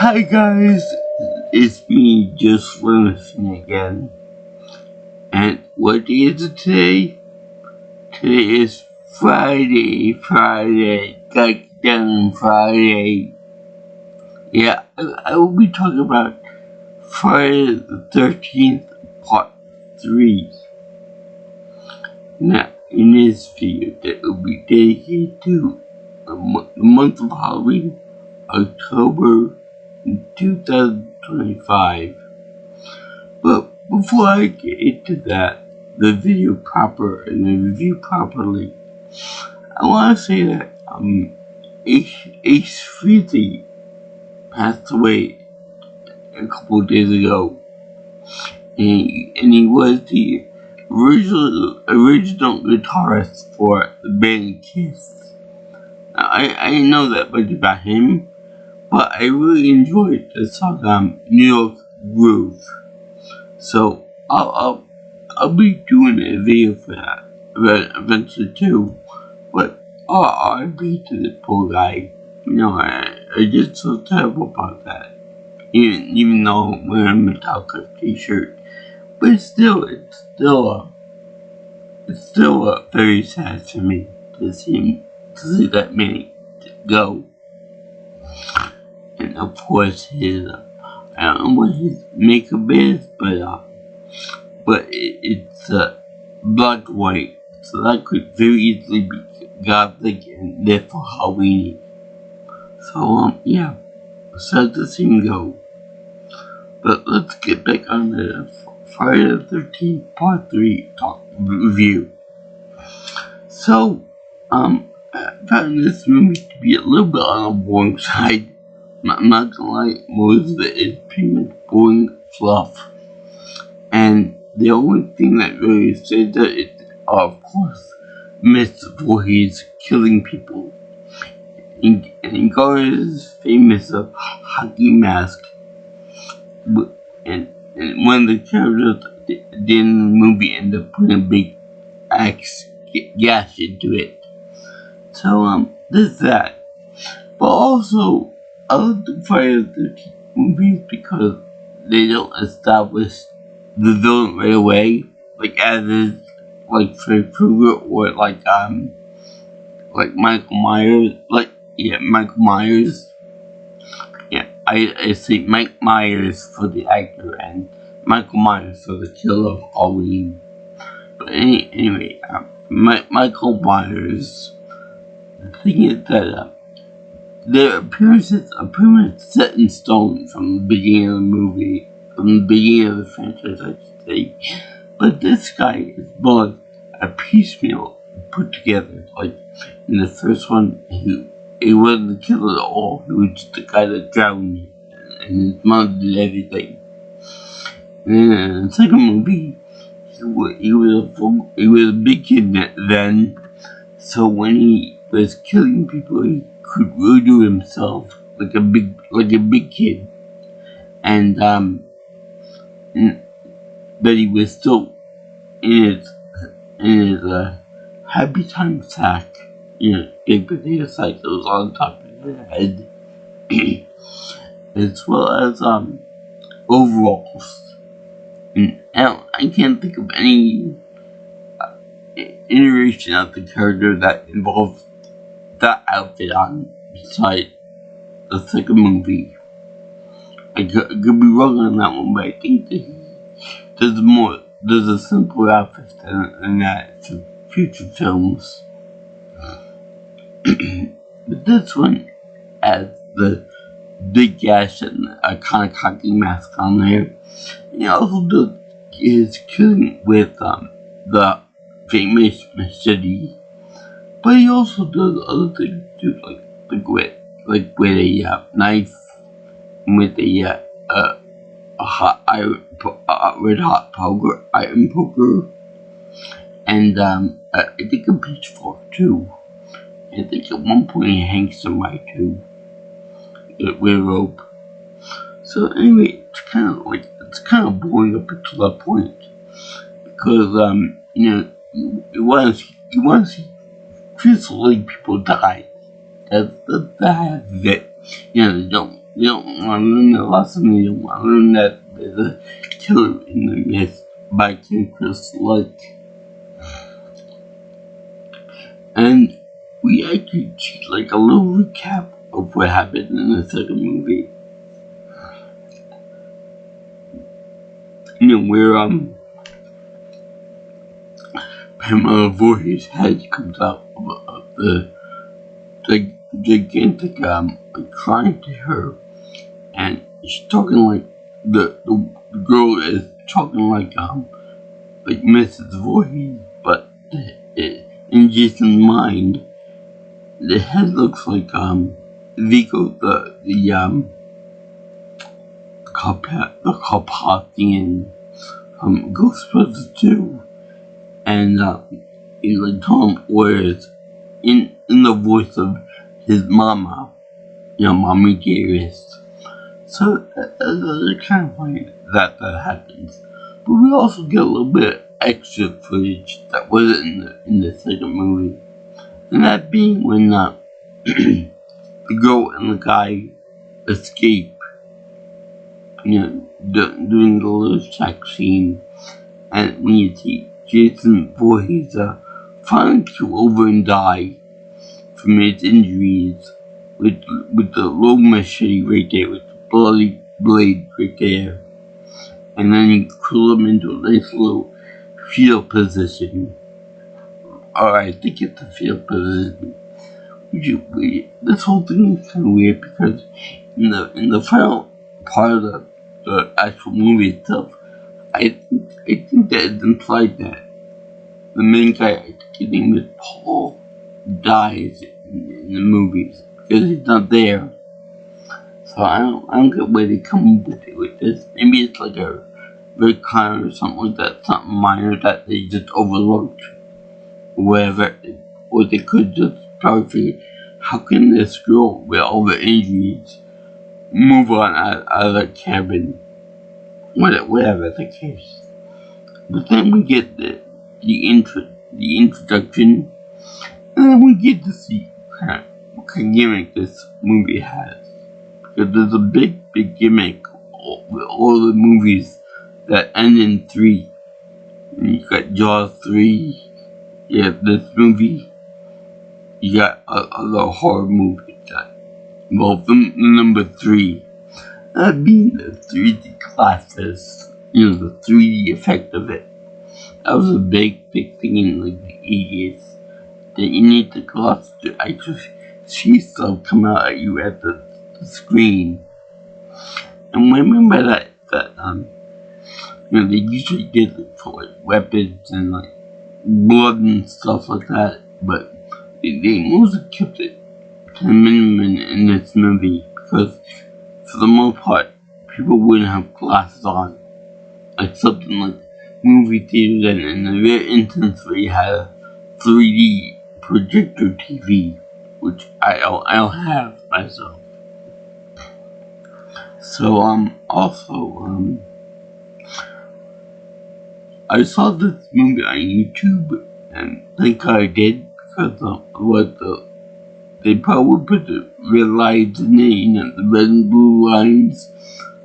Hi guys, it's me, just listening again. And what day is it today? Today is Friday, Goddamn Friday. Yeah, I will be talking about Friday the 13th, Part 3. Now, in this video, that will be dedicated to the month of Halloween, October 2025. But before I get into that, the video proper and the review properly, I want to say that Ace Frehley passed away a couple of days ago, and he was the original guitarist for the band Kiss. I didn't know that much about him, but I really enjoyed the song New York Groove. So I'll be doing a video for that eventually too. But R.I.P. to the poor guy. I just so terrible about that. Even though I'm wearing a Metallica t-shirt, but it's still very sad to me to see that man go. And of course his I don't know what his makeup is, but it's black and white, so that could very easily be gothic and therefore Halloween. So yeah, sad to see him go. But let's get back on the Friday the 13th Part 3 talk review. So I found this movie to be a little bit on the boring side. I'm not gonna lie, most of it is pretty much boring fluff. And the only thing that really says that is, of course, Mr. Voorhees killing people. And he got his famous hockey mask. And one of the characters in the movie ended up putting a big axe gash into it. So, there's that. But also, I love the Friday the 13th movies because they don't establish the villain right away, like as is like Freddy Krueger or like Michael Myers, Michael Myers. Yeah, I say Mike Myers for the actor and Michael Myers for the killer of Halloween. But anyway, Michael Myers. The thing is that their appearances are pretty much set in stone from the beginning of the movie, from the beginning of the franchise, I should say. But this guy is more a piecemeal put together. Like in the first one, he wasn't the killer at all. He was just the guy that drowned, and his mom did everything. And then in the second movie, he was a big kid then. So when he was killing people, he could really do himself like a big kid, and but he was still in his happy time sack, big potato sack that was on top of his head, as well as overalls. And I can't think of any iteration of the character that involved that outfit on beside the second movie. I could be wrong on that one, but I think that there's a simpler outfit than that for future films. But this one has the big gash and the iconic hockey mask on there. And he also does his killing with the famous machete. But he also does other things too, with a knife, with a red hot iron poker, and I think a pitchfork too. I think at one point he hangs somebody too with a rope. So anyway, it's kind of boring up until that point because you want to see truthfully people die. That's the half of it. They don't You don't want to learn the lesson. You don't want to learn that there's a killer in the mist by Kim Chris Light. And we actually did like a little recap of what happened in the second movie. Where Pamela Voorhees' head comes out of the gigantic crying to her, and she's talking like the girl is talking like Mrs. Voorhees, but in Jason's mind, the head looks like Vigo, the Carpathian from Ghostbusters 2, and he's like Tom Whereas in the voice of his mama, Mommy Dearest. So it's kind of funny that happens. But we also get a little bit of extra footage that wasn't in the second movie. And that being when the girl and the guy escape, doing the little sex scene, and when you see Jason Voorhees finally keel over and die from his injuries with the low machete right there, with the bloody blade right there, and then you curl him into a nice little fetal position. I think it's a fetal position. This whole thing is kind of weird because in the final part of the actual movie itself, I think that it's implied that the main guy, his name is Paul, dies in the movies because he's not there. So I don't get where they come with this. Maybe it's like a retcon or something like that, something minor that they just overlooked, or whatever. Or they could just probably figure, how can this girl with all the injuries move on out of the cabin? Whatever the case. But then we get the introduction, and then we get to see what kind of gimmick this movie has. Because there's a big gimmick with all the movies that end in 3. You got Jaws 3, you have this movie, you got other horror movies that involve the number 3. That being the 3D glasses, the 3D effect of it. That was a big thing in like the 80s. That you need the glasses to actually see stuff come out at you at the screen. And remember that they usually did it for like weapons and like blood and stuff like that, but they mostly kept it to the minimum in this movie because for the most part people wouldn't have glasses on, like something like movie theaters and in the rare instance where you had a 3D projector TV, which I don't have myself. So also I saw this movie on YouTube, and thank God I did, because they probably put the red lines in it, the red and blue lines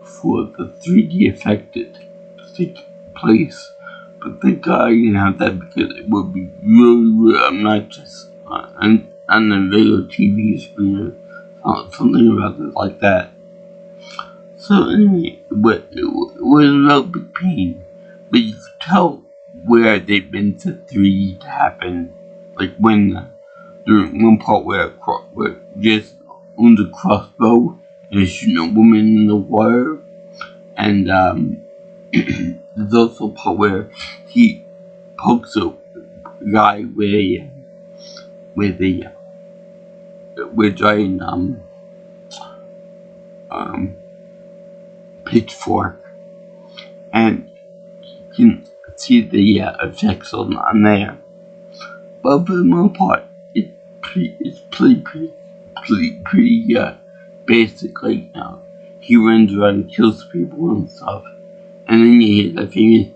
for the 3D effect to take place. But thank God I didn't have that because it would be really obnoxious on the regular TV screen or something about it like that. So anyway, it was a real big pain. But you could tell where they've been to 3D to happen. Like when during one part where just owns a crossbow and is shooting a woman in the water, and there's also a part where he pokes a guy with a giant pitchfork, and you can see the effects on there. But for the most part, it's pretty basic. Like, he runs around and kills people and stuff, and then you hear the famous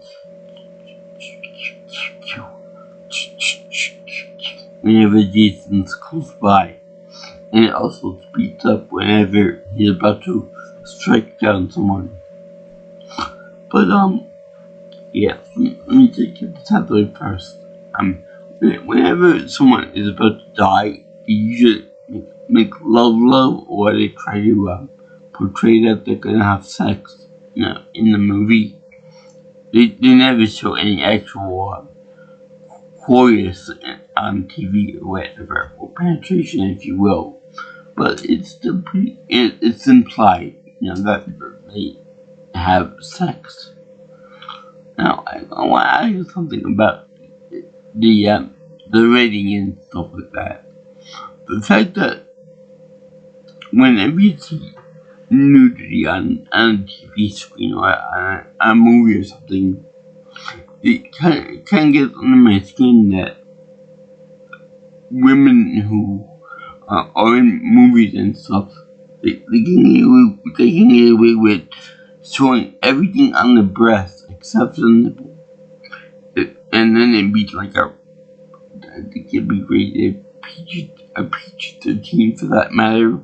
whenever Jason's close by. and it also speeds up whenever he's about to strike down someone. But yeah, let me take it this out way first. Whenever someone is about to die, they usually make love, or they try to portray that they're gonna have sex, in the movie. They never show any actual coitus on TV or whatever, or penetration, if you will. But it's still it's implied, that they have sex. Now, I want to ask you something about the rating and stuff like that. The fact that whenever you see nudity on a TV screen or on a movie or something, it kind of gets under my skin that women who are in movies and stuff, they can get away with showing everything on the breast except the nipple. And then it'd be like I think it'd be rated a PG-13 for that matter.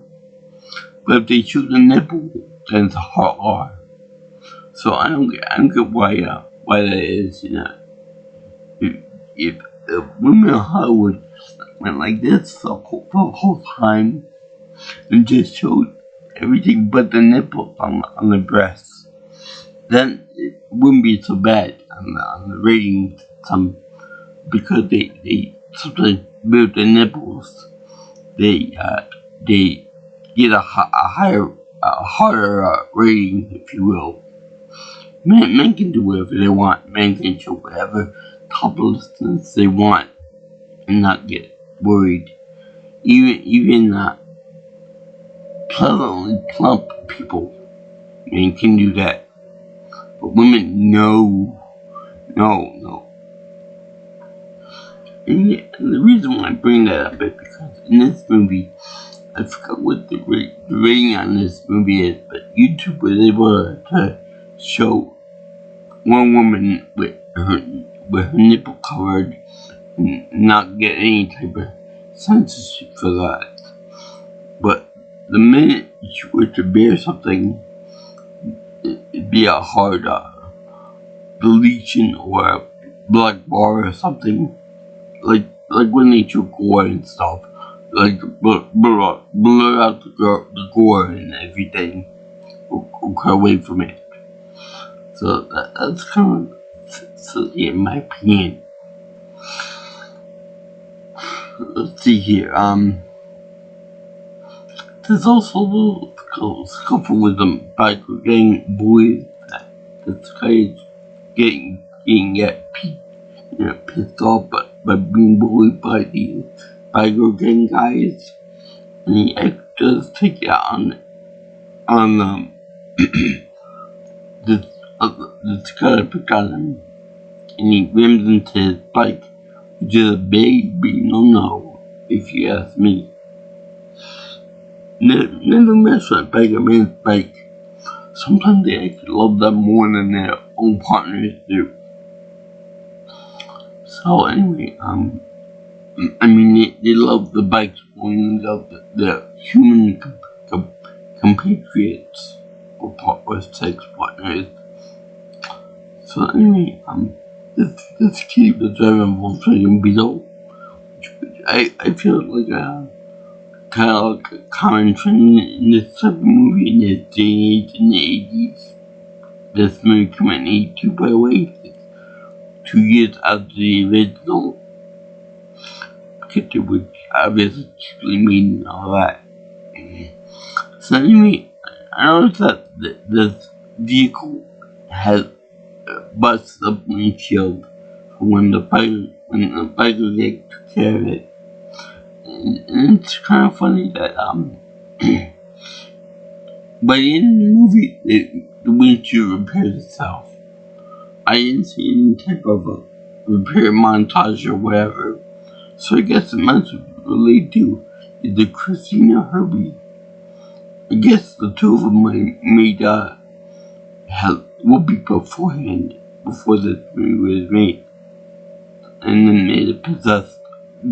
But if they shoot the nipple, then it's a hard R. So I don't get why that is, If women in Hollywood went like this for the whole time and just showed everything but the nipples on the breasts, then it wouldn't be so bad on the ratings. Because they sometimes with the nipples, they get a harder rating, if you will. Men can do whatever they want. Men can show whatever toplessness they want and not get worried. Even pleasantly plump people, men can do that. But women, no. And the reason why I bring that up is because in this movie, I forgot what the rating on this movie is, but YouTube was able to show one woman with her nipple covered and not get any type of censorship for that. But the minute you were to bear something, it'd be a hard deletion or a black bar or something. Like when they show gore and stuff, like blur out the gore and everything, or cut away from it. So that's kind of, in my opinion. Let's see here. There's also a little scuffle with the biker gang boys. This guy is getting pissed off by being bullied by the biker gang guys, and he does take it on this guy picked on him, and he rams into his bike, which is a big no, if you ask me. Never mess with a biker man's bike. Sometimes they actually love them more than their own partners do. So anyway, they love the bikes more than they love the human compatriots or sex partners. So anyway, this kid was driving Volkswagen Beetle, which I feel like kind of like a common trend in this type of movie in this day and age in the 80s. This movie came out in 82, by the way. 2 years after the original picture, which obviously cheaply made and all that. So anyway, I noticed that this vehicle has busted up windshield when the biker gang took care of it. And it's kind of funny that by the end of the movie, the windshield repairs itself. I didn't see any type of a repair montage or whatever, so I guess it must relate to either Christina or Herbie. I guess the two of them made whoopee beforehand, before this movie was made, and then made a possessed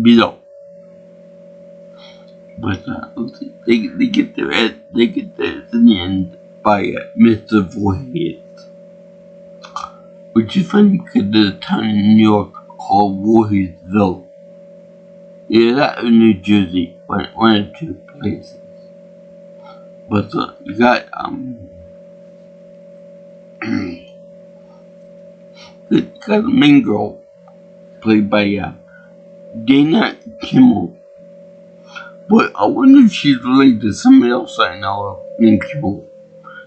Beetle. But they get there at the end by Mr. Voorhees, which is funny because there's a town in New York called Voorheesville. Yeah, that in New Jersey, one or two places. But you got the main girl played by Dana Kimmel. But I wonder if she's related to somebody else I know named Kimmel.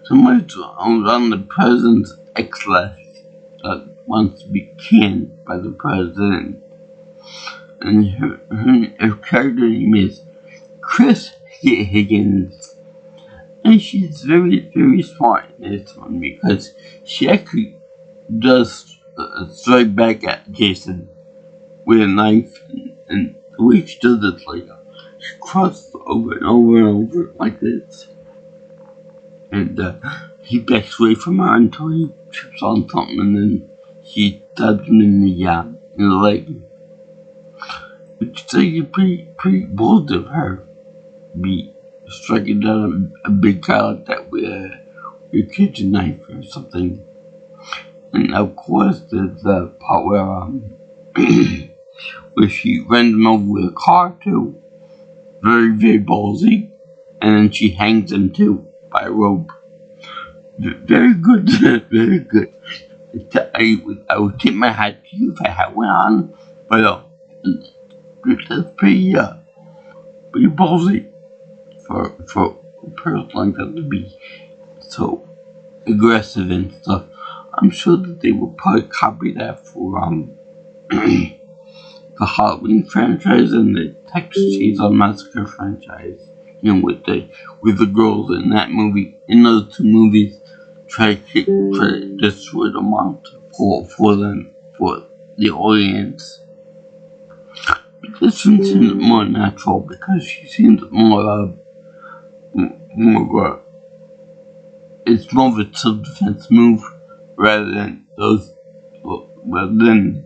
Somebody was on the president's ex-list that wants to be canned by the president. And her character name is Chris Higgins. And she's very, very smart in this one because she actually does strike back at Jason with a knife, and the way she does it, like, she crosses over and over and over like this. And he backs away from her until he trips on something, and then she stabs him in the leg. Which is pretty bold of her, be striking down a big guy like that with a kitchen knife or something. And of course, there's the part where she runs him over with a car too. Very, very ballsy. And then she hangs him too by a rope. Very good, very good. I would tip my hat to you if I had one on, but that's pretty ballsy for a person like that to be so aggressive and stuff. I'm sure that they will probably copy that for the Halloween franchise and the Texas Chainsaw Massacre franchise. You know, with the girls in that movie, in those two movies, try to destroy the monster for the audience. This one seems more natural because she seems it's more of a self-defense move rather than the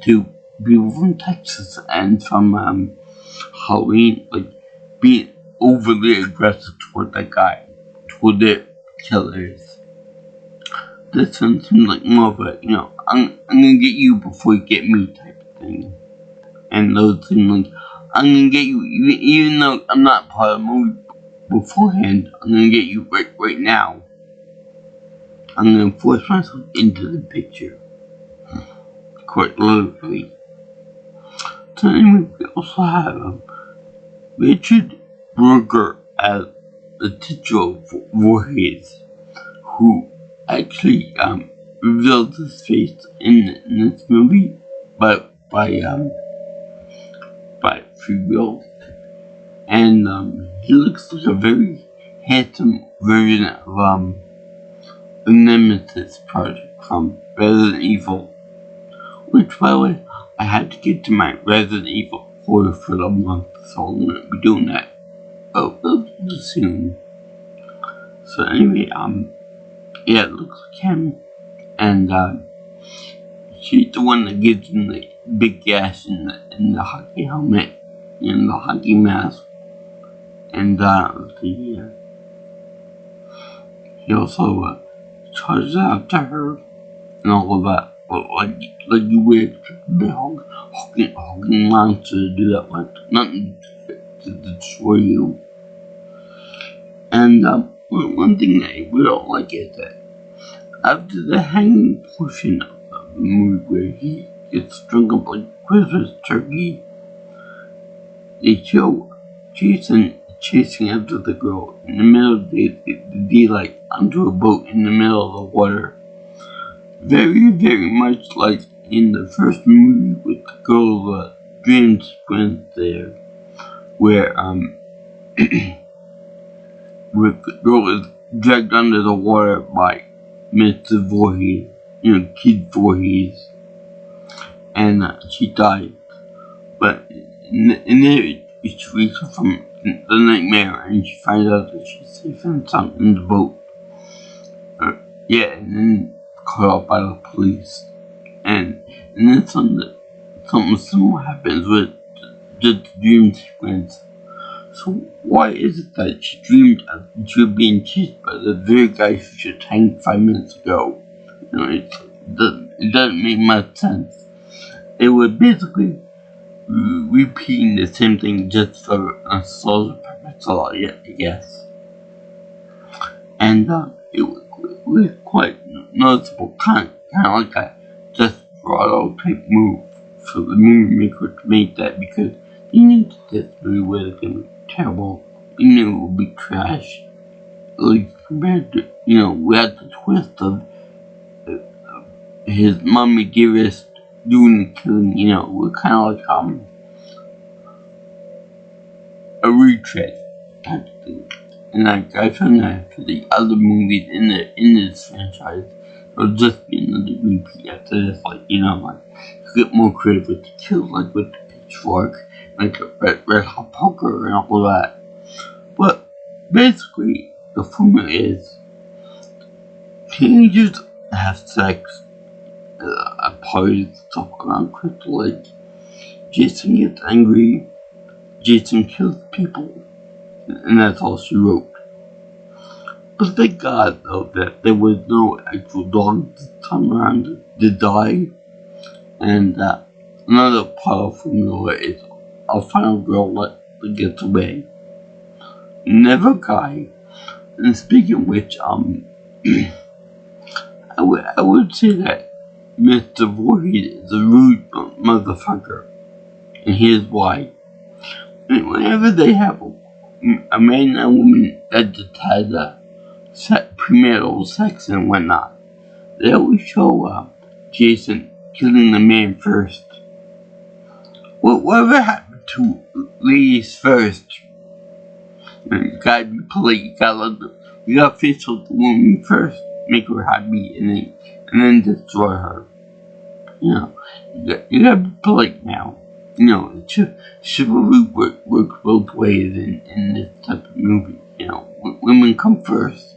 two people from Texas and from Halloween, like, being overly aggressive toward that guy, toward their killers. This one seems like more of a, I'm gonna get you before you get me type of thing. And those seem like, I'm gonna get you, even though I'm not part of the movie beforehand, I'm gonna get you right now. I'm gonna force myself into the picture. Quite literally. So anyway, we also have Richard Berger as the titular Voorhees, who actually revealed his face in this movie by free will, and he looks like a very handsome version of the Nemesis project from Resident Evil, which, by the way, I had to get to my Resident Evil order for the month, so I'm gonna be doing that soon. So anyway, yeah, it looks like him, and she's the one that gives him the big gash in the hockey helmet, and the hockey mask, and he also charges out to her and all of that, but like you would expect the hulking monster to do that, like nothing to destroy you. And one thing that I really like is that after the hanging portion of the movie where he gets strung up like Christmas turkey, they show Jason chasing after the girl in the middle of the daylight onto a boat in the middle of the water. Very, very much like in the first movie with the girl's dream sequence there, where where the girl is dragged under the water by Mr. Voorhees, Kid Voorhees, and she died. But in there, she wakes up from the nightmare and she finds out that she's safe and sound in the boat. And then caught up by the police. And then something similar happens with the dream sequence. So why is it that she dreamed of she was being chased by the very guy who just hanged 5 minutes ago? It doesn't make much sense. It was basically repeating the same thing just for a social purpose, I guess. And it was quite noticeable, kind of like a Desperado type move for the movie maker to make that, because they knew that this movie was going to be terrible. They knew it would be trash. At least compared to, we had the twist of his mommy dearest doing the killing, we're kind of like a retread type of thing. And I found that for the other movies in this franchise, it'll just be another repeat after this, to get more creative with the kills, like with the pitchfork, like the red hot poker and all that. But basically, the formula is teenagers have sex at parties, stuff around Crystal Lake. Jason gets angry. Jason kills people. And that's all she wrote. But thank God, though, that there was no actual dog this time around to die. And another powerful formula is a final girl that gets away. Never die. And speaking of which, I would say that Mr. Voorhees is a rude motherfucker. And here's why. Whenever they have a man and a woman that just had premarital sex and whatnot, they always show Jason killing the man first. Whatever happened to ladies first? You gotta be polite. You gotta face with the woman first, make her happy, and then destroy her. You gotta be polite now. Chivalry works both ways in this type of movie. Women come first,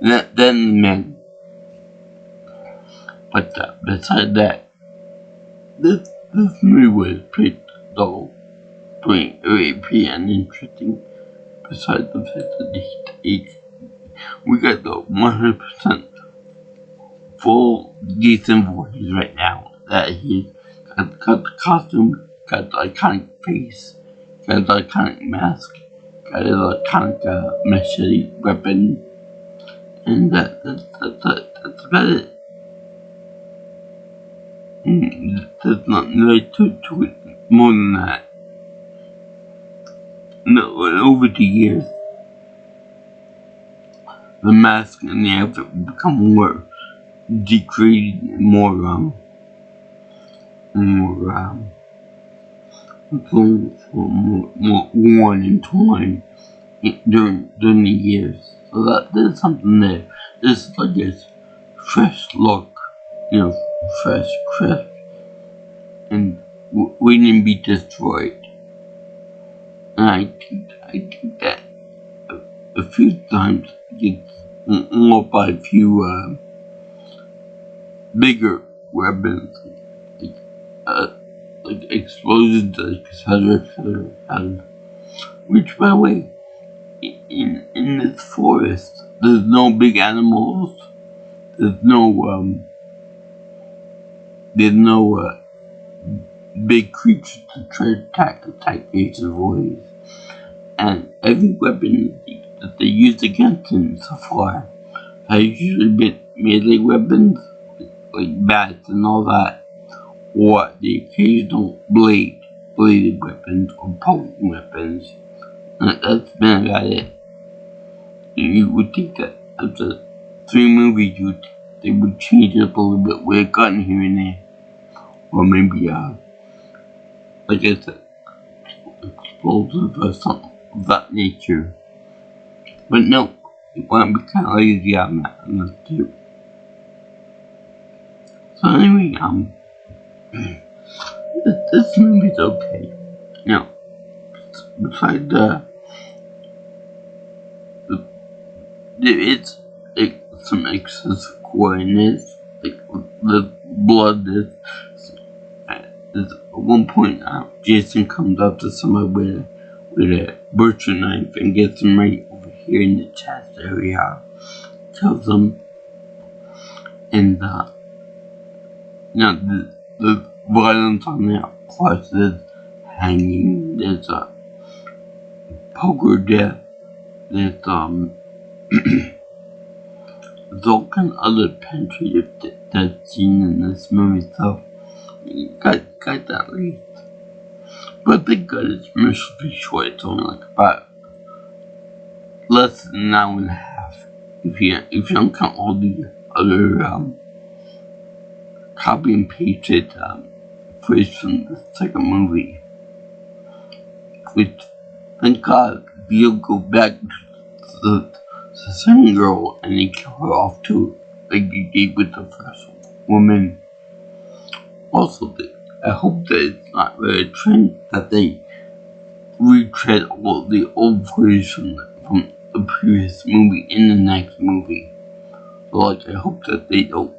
then the men. But besides that, this movie was pretty dull, pretty uninteresting. Besides the fact that we got the 100% full Jason Voorhees right now. That he's got the costume, got the iconic face, got the iconic mask, got the iconic machete weapon, and that's about it. There's nothing really to it more than that. No, over the years, the mask and the outfit become more degraded and more worn and torn during the years. So there's something there. There's like this fresh look, fresh, crisp, and waiting to be destroyed. And I think that a few times gets more by a few bigger weapons, like explosions, etc. Which, by the way, in this forest, there's no big animals. There's no big creatures to try to attack Jason Voorhees. And every weapon that they used against him so far has usually been melee weapons, like bats and all that, or the occasional bladed weapons or poking weapons. And that's been about it. You would think that after 3 movies, they would change it up a little bit with a gun here and there, or maybe like I said, explosive or something of that nature. But no, you want to be kind of lazy on that too. So anyway, this movie's okay. Besides there is some excessive gore in this, like the blood is at one point Jason comes up to somebody with a butcher knife and gets him right over here in the chest area. Kills him, and the violence on there, of course, is hanging. There's a poker death. There's there's all kind of other penetrative death scene in this movie, so you got that lead. But thank God it's mercifully short. It's only like about less than an hour and a half. If you don't count all the other copy and pasted footage from the second movie. Which, thank God, you'll go back to the second girl and they kill her off too, like you did with the first woman. Also, I hope that it's not really a trend that they retread all the old footage from the previous movie in the next movie. So, like, I hope that they don't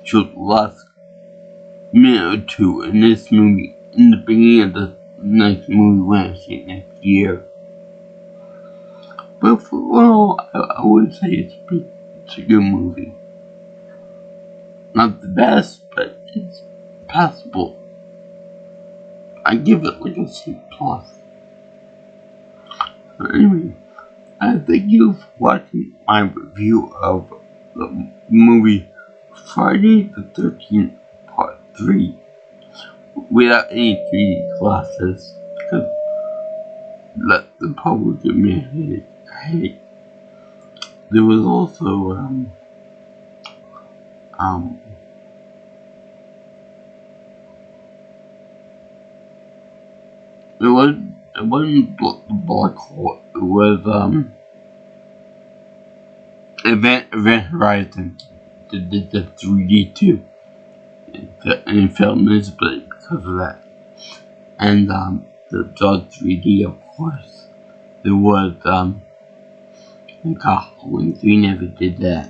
show the last minute or two in this movie in the beginning of the next movie when I see it next year. But for all, I would say it's a good movie. Not the best, but it's passable. I give it like a C+. Anyway, I thank you for watching my review of the movie Friday the 13th Part 3 without any 3D glasses, because let the public give me a headache. There was also it wasn't the black hole. It was Event Horizon did the 3D too, and it felt miserably because of that. And the Jaws 3D, of course. There was Halloween 3 never did that.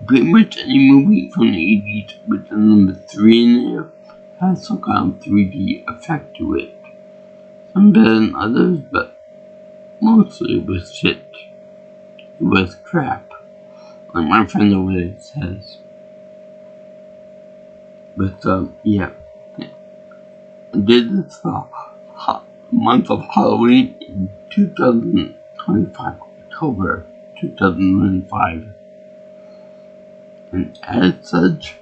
Pretty much any movie from the 80s with the number 3 in there has some kind of 3D effect to it. Some better than others, but mostly it was shit. It was crap, like my friend over there says. But yeah, I did this for month of Halloween in 2025, October 2025. And as such,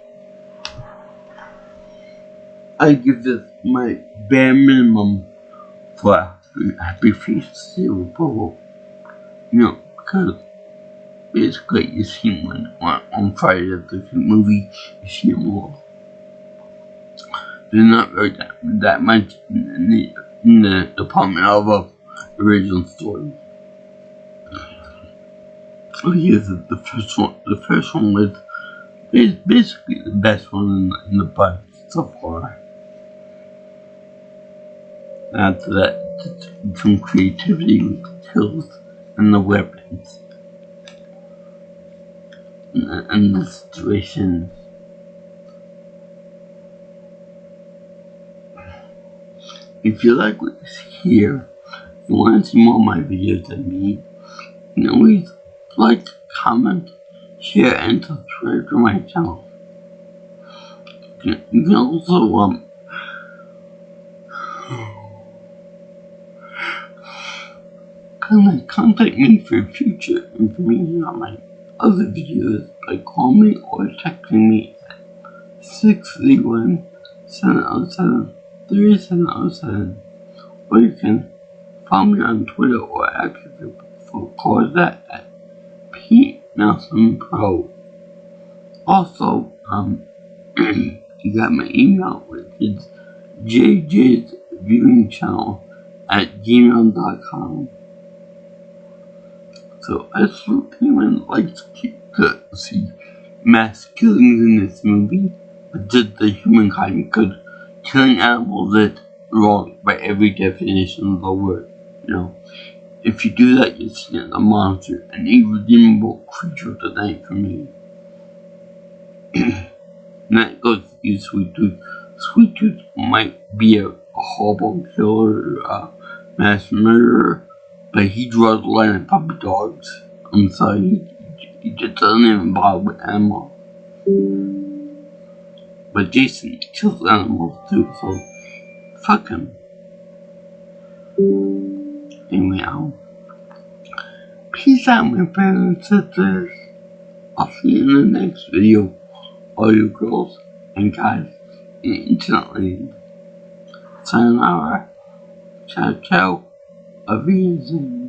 I give this my bare minimum for a Happy Feast Zero Bubble. You know, because basically you see one on Friday the 13th movie, you see them all. There's not really that much in the department of original story. Here's the first one was basically the best one in the bunch so far. After that, some creativity with the kills and the weapons and the situations. If you like what you see here, you want to see more of my videos than me, you can always like, comment, share, and subscribe to my channel. You can also contact me for future information on my other videos by calling me or texting me at 631-707-3707, or you can follow me on Twitter or actually call that at Pete Nelson Pro. Also, you got my email, which is jjsviewingchannel@gmail.com. So, as for anyone likes to see mass killings in this movie, but just the humankind, because killing animals is wrong by every definition of the word. You know, if you do that, you're seeing a monster, an irredeemable creature of the night for me. And that goes usually to Sweet Tooth might be a horrible killer, mass murderer, but he draws the line at puppy dogs. I'm sorry, he just doesn't even bother with animals. But Jason kills animals too, so fuck him. Anyway, peace out, my brothers and sisters. I'll see you in the next video, all you girls and guys in internet land. Sayonara. Ciao, ciao. Auf Wiedersehen.